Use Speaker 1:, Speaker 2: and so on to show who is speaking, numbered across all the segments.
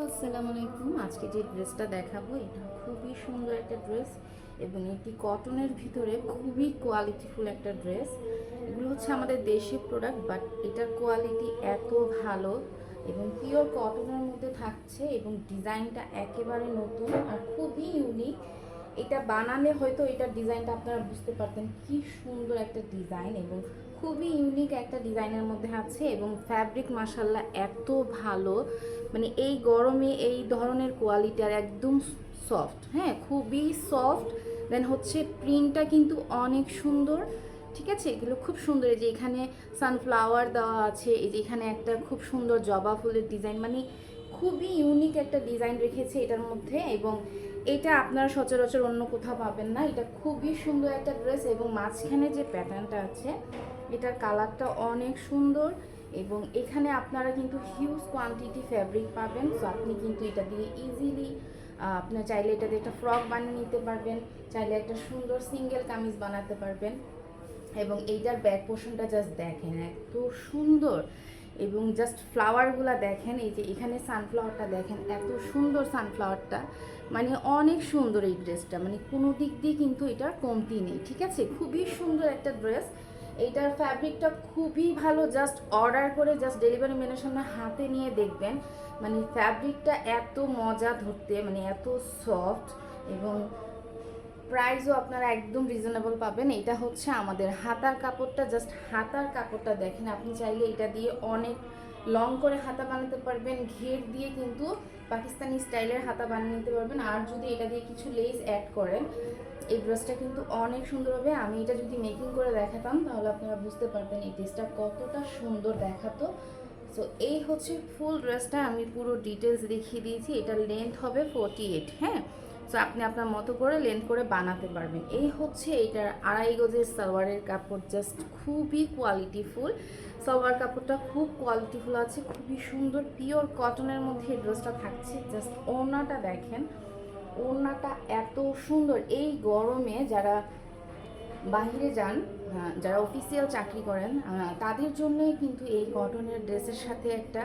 Speaker 1: আসসালামু আলাইকুম। আজকে যে ড্রেসটা দেখাবো এটা খুবই সুন্দর একটা ড্রেস এবং এটি কটনের ভিতরে খুবই কোয়ালিটিফুল একটা ড্রেস। এগুলো হচ্ছে আমাদের দেশি প্রোডাক্ট, বাট এটার কোয়ালিটি এত ভালো এবং পিওর কটনের মধ্যে থাকছে এবং ডিজাইনটা একেবারে নতুন আর খুবই ইউনিক। এটা বানালে হয়তো এটার ডিজাইনটা আপনারা বুঝতে পারতেন কি সুন্দর একটা ডিজাইন এবং খুবই ইউনিক একটা ডিজাইনের মধ্যে আছে এবং ফ্যাব্রিক মাশাল্লাহ এত ভালো, মানে এই গরমে এই ধরনের কোয়ালিটি আর একদম সফট, হ্যাঁ খুবই সফট। দেন হচ্ছে প্রিন্টটা কিন্তু অনেক সুন্দর, ঠিক আছে। এগুলো খুব সুন্দর, এই যে এখানে সানফ্লাওয়ার দেওয়া আছে, এই যে এখানে একটা খুব সুন্দর জবা ফুলের ডিজাইন, মানে খুবই ইউনিক একটা ডিজাইন রেখেছে এটার মধ্যে এবং এটা আপনারা সচরাচর অন্য কোথাও পাবেন না। এটা খুবই সুন্দর একটা ড্রেস এবং মাঝখানে যে প্যাটার্নটা আছে এটার কালারটা অনেক সুন্দর এবং এখানে আপনারা কিন্তু হিউজ কোয়ান্টিটি ফ্যাব্রিক পাবেন। সো আপনি কিন্তু এটা দিয়ে ইজিলি আপনার চাইলে এটা দিয়ে একটা ফ্রক বানিয়ে নিতে পারবেন, চাইলে একটা সুন্দর সিঙ্গেল কামিজ বানাতে পারবেন। এবং এইটার ব্যাক পোর্শনটা জাস্ট দেখেন এত সুন্দর এবং জাস্ট ফ্লাওয়ারগুলো দেখেন, এই যে এখানে সানফ্লাওয়ারটা দেখেন এত সুন্দর সানফ্লাওয়ারটা, মানে অনেক সুন্দর এই ড্রেসটা, মানে কোনো দিক দিয়ে কিন্তু এটার কমতি নেই, ঠিক আছে। খুবই সুন্দর একটা ড্রেস। এইটার ফ্যাব্রিকটা খুবই ভালো, জাস্ট অর্ডার করে জাস্ট ডেলিভারি ম্যানের সামনে হাতে নিয়ে দেখবেন, মানে ফ্যাব্রিকটা এত মজা ধরতে, মানে এত সফট এবং প্রাইসও আপনারা একদম রিজনেবল পাবেন। এটা হচ্ছে আমাদের হাতার কাপড়টা, জাস্ট হাতার কাপড়টা দেখেন, আপনি চাইলে এটা দিয়ে অনেক লং করে হাতা বানাতে পারবেন, ঘের দিয়ে কিন্তু পাকিস্তানি স্টাইলের হাতা বানিয়ে নিতে পারবেন। আর যদি এটা দিয়ে কিছু লেস অ্যাড করেন এই ড্রেসটা কিন্তু অনেক সুন্দর হবে। আমি এটা যদি মেকিং করে দেখাতাম তাহলে আপনারা বুঝতে পারবেন এই ড্রেসটা কতটা সুন্দর দেখাতো। সো এই হচ্ছে ফুল ড্রেসটা, আমি পুরো ডিটেলস দেখিয়ে দিয়েছি। এটার লেন্থ হবে 48, হ্যাঁ। সো আপনি আপনার মতো করে লেন্থ করে বানাতে পারবেন। এই হচ্ছে এইটার আড়াই গজের সালোয়ারের কাপড়, জাস্ট খুবই কোয়ালিটিফুল। সালোয়ার কাপড়টা খুব কোয়ালিটিফুল আছে, খুবই সুন্দর পিওর কটনের মধ্যে এই ড্রেসটা থাকছে। জাস্ট ওড়নাটা দেখেন, ওড়নাটা এত সুন্দর। এই গরমে যারা বাহিরে যান, যারা অফিসিয়াল চাকরি করেন, তাদের জন্যই কিন্তু এই কটনের ড্রেসের সাথে একটা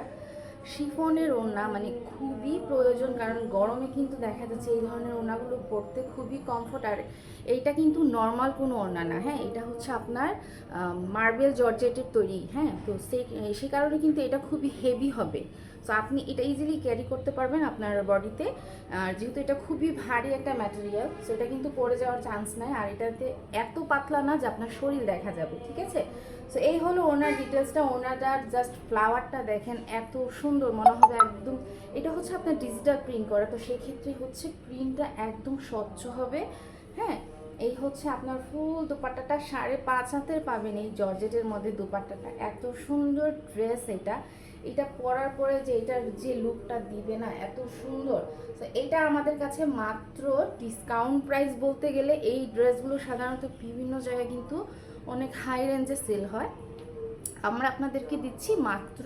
Speaker 1: শিফনের ওড়না মানে খুবই প্রয়োজন, কারণ গরমে কিন্তু দেখা যাচ্ছে এই ধরনের ওড়নাগুলো পরতে খুবই কমফোর্ট। আর এইটা কিন্তু নর্মাল কোনো ওড়না না, হ্যাঁ এটা হচ্ছে আপনার মার্বেল জর্জেটের তৈরি, হ্যাঁ। তো সেই কারণে কিন্তু এটা খুবই হেভি হবে। সো আপনি এটা ইজিলি ক্যারি করতে পারবেন আপনার বডিতে, আর যেহেতু এটা খুবই ভারী একটা ম্যাটেরিয়াল, সো এটা কিন্তু পড়ে যাওয়ার চান্স নাই। আর এটাতে এত পাতলা না যে আপনার শরীর দেখা যাবে, ঠিক আছে। সো এই হলো ওনার ডিটেলসটা। ওনাটার জাস্ট ফ্লাওয়ারটা দেখেন এত সুন্দর, মনে হবে একদম এটা হচ্ছে আপনার ডিজিটাল প্রিন্ট করা, তো সেক্ষেত্রে হচ্ছে প্রিন্টটা একদম স্বচ্ছ হবে, হ্যাঁ। এই হচ্ছে আপনার ফুল দোপাট্টাটা 5.5 হাতের পাবেন এই জর্জেটের মধ্যে দোপাট্টাটা, এত সুন্দর ড্রেস। এটা পরার পরে যে এটার যে লুকটা দিবে না এত সুন্দর। তো এটা আমাদের কাছে মাত্র ডিসকাউন্ট প্রাইস বলতে গেলে, এই ড্রেসগুলো সাধারণত বিভিন্ন জায়গায় কিন্তু অনেক হাই রেঞ্জে সেল হয়, আমরা আপনাদেরকে দিচ্ছি মাত্র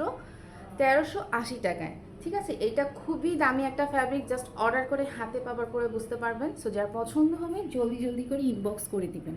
Speaker 1: 1380 টাকায়, ঠিক আছে। এটা খুবই দামি একটা ফ্যাব্রিক, জাস্ট অর্ডার করে হাতে পাবার পরে বুঝতে পারবেন। সো যার পছন্দ হবে জলদি জলদি করে ইনবক্স করে দিবেন।